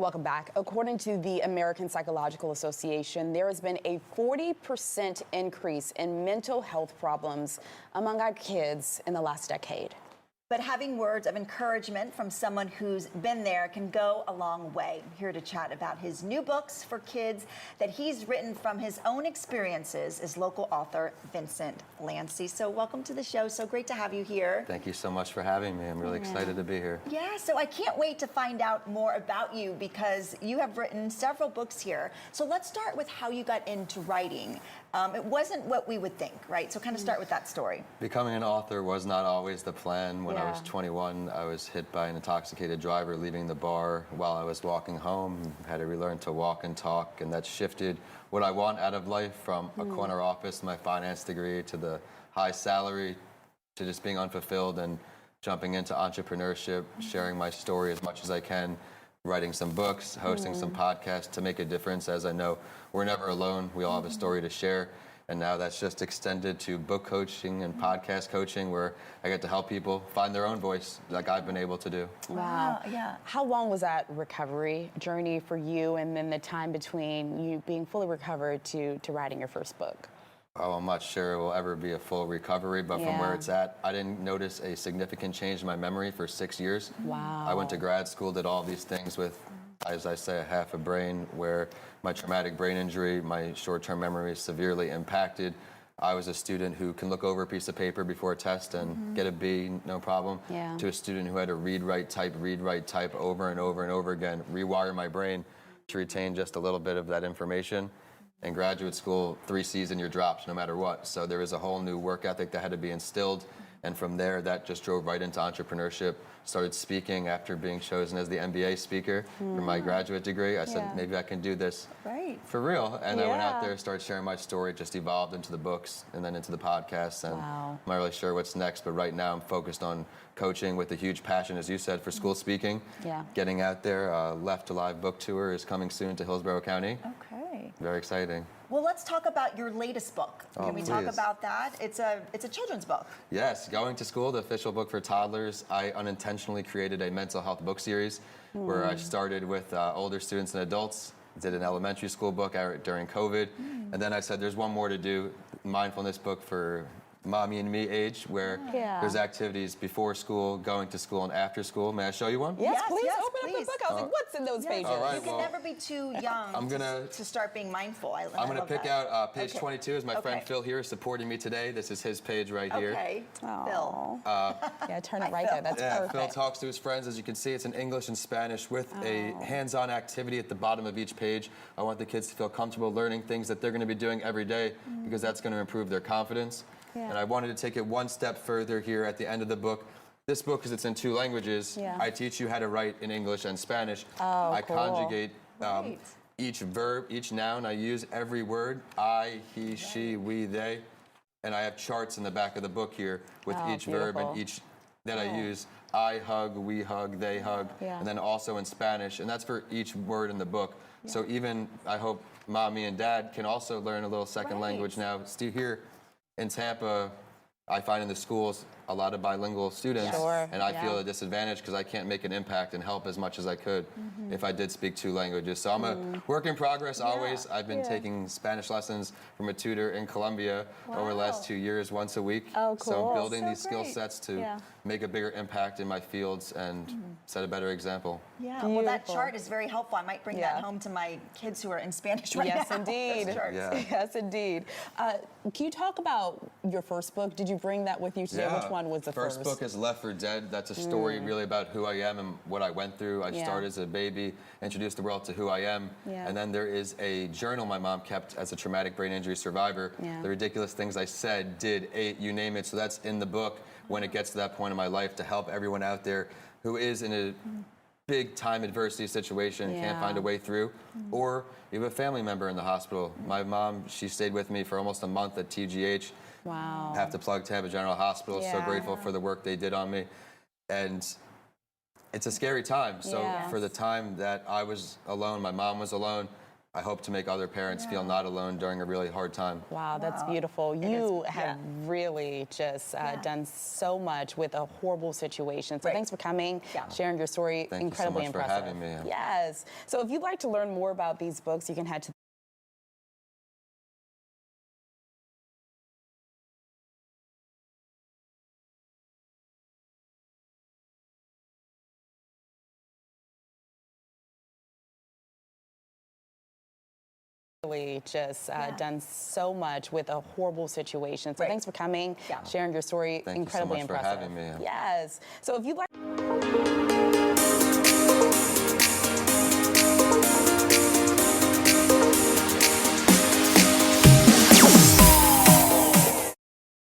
welcome back. According to the American Psychological Association, there has been a 40% increase in mental health problems among our kids in the last decade. But having words of encouragement from someone who's been there can go a long way. Here to chat about his new books for kids that he's written from his own experiences is local author Vincent Lanci. So welcome to the show. So great to have you here. Thank you so much for having me. I'm really excited to be here. Yeah, so I can't wait to find out more about you because you have written several books here. So let's start with how you got into writing. It wasn't what we would think, right? So kind of start with that story. Becoming an author was not always the plan. When I was 21, I was hit by an intoxicated driver leaving the bar while I was walking home. Had to relearn to walk and talk, and that shifted what I want out of life from a corner office, my finance degree, to the high salary, to just being unfulfilled and jumping into entrepreneurship, sharing my story as much as I can, writing some books, hosting some podcasts to make a difference. As I know, we're never alone. We all have a story to share. And now that's just extended to book coaching and podcast coaching, where I get to help people find their own voice like I've been able to do. Wow. Yeah. How long was that recovery journey for you, and then the time between you being fully recovered to writing your first book? Oh, I'm not sure it will ever be a full recovery, but from where it's at, I didn't notice a significant change in my memory for 6 years. Wow. I went to grad school, did all these things with, as I say, a half a brain, where my traumatic brain injury, my short-term memory is severely impacted. I was a student who can look over a piece of paper before a test and get a B, no problem, to a student who had to read, write, type over and over and over again, rewire my brain to retain just a little bit of that information. In graduate school, 3 C's and you're dropped no matter what. So there was a whole new work ethic that had to be instilled. And from there, that just drove right into entrepreneurship. Started speaking after being chosen as the MBA speaker for my graduate degree. I said, maybe I can do this for real. And I went out there, started sharing my story, just evolved into the books and then into the podcasts. And I'm not really sure what's next, but right now I'm focused on coaching with a huge passion, as you said, for school speaking. Getting out there. Left Alive book tour is coming soon to Hillsborough County. Okay. Very exciting. Well, let's talk about your latest book. Can we talk about that? It's a children's book. Yes, Going to School, the official book for toddlers. I unintentionally created a mental health book series where I started with older students and adults, did an elementary school book during COVID, and then I said there's one more to do, mindfulness book for mommy and me age, where there's activities before school, going to school, and after school. May I show you one? Yes, please. Open up the book. I was like, what's in those pages? All right, You can never be too young to start being mindful. I'm going to pick out page 22 is my friend Phil here supporting me today. This is his page right here. Okay, Phil. Turn it right there. That's perfect. Phil talks to his friends. As you can see, it's in English and Spanish with a hands-on activity at the bottom of each page. I want the kids to feel comfortable learning things that they're going to be doing every day because that's going to improve their confidence. And I wanted to take it one step further here at the end of the book. This book, because it's in 2 languages, I teach you how to write in English and Spanish. I conjugate each verb, each noun. I use every word, I, he, she, we, they. And I have charts in the back of the book here with each verb and each that I use. I hug, we hug, they hug, and then also in Spanish. And that's for each word in the book. So even, I hope, mommy and dad can also learn a little second language now. Still here in Tampa, I find in the schools a lot of bilingual students, and I feel a disadvantage because I can't make an impact and help as much as I could if I did speak 2 languages. So I'm a work in progress always. I've been taking Spanish lessons from a tutor in Colombia over the last 2 years, once a week. So I'm building these skill sets to make a bigger impact in my fields and set a better example. Well, that chart is very helpful. I might bring that home to my kids who are in Spanish right now. Yes, indeed. Yes, indeed. Can you talk about your first book? Did you bring that with you today? Which one was the first? First book is Left for Dead. That's a story really about who I am and what I went through. I started as a baby, introduced the world to who I am. And then there is a journal my mom kept as a traumatic brain injury survivor. The ridiculous things I said, did, ate, you name it. So that's in the book when it gets to that point in my life to help everyone out there who is in a big time adversity situation, can't find a way through, or you have a family member in the hospital. My mom, she stayed with me for almost a month at TGH. Have to plug Tampa General Hospital. So grateful for the work they did on me. And it's a scary time. So for the time that I was alone, my mom was alone, I hope to make other parents feel not alone during a really hard time. Wow, that's beautiful. You is, have really just done so much with a horrible situation. So thanks for coming, sharing your story. Thank Incredibly you so much impressive. for having me. Yes. So if you'd like to learn more about these books, you can head to just done so much with a horrible situation. So thanks for coming, sharing your story. Thank Incredibly you so much impressive. for having me. Yes. So if you'd like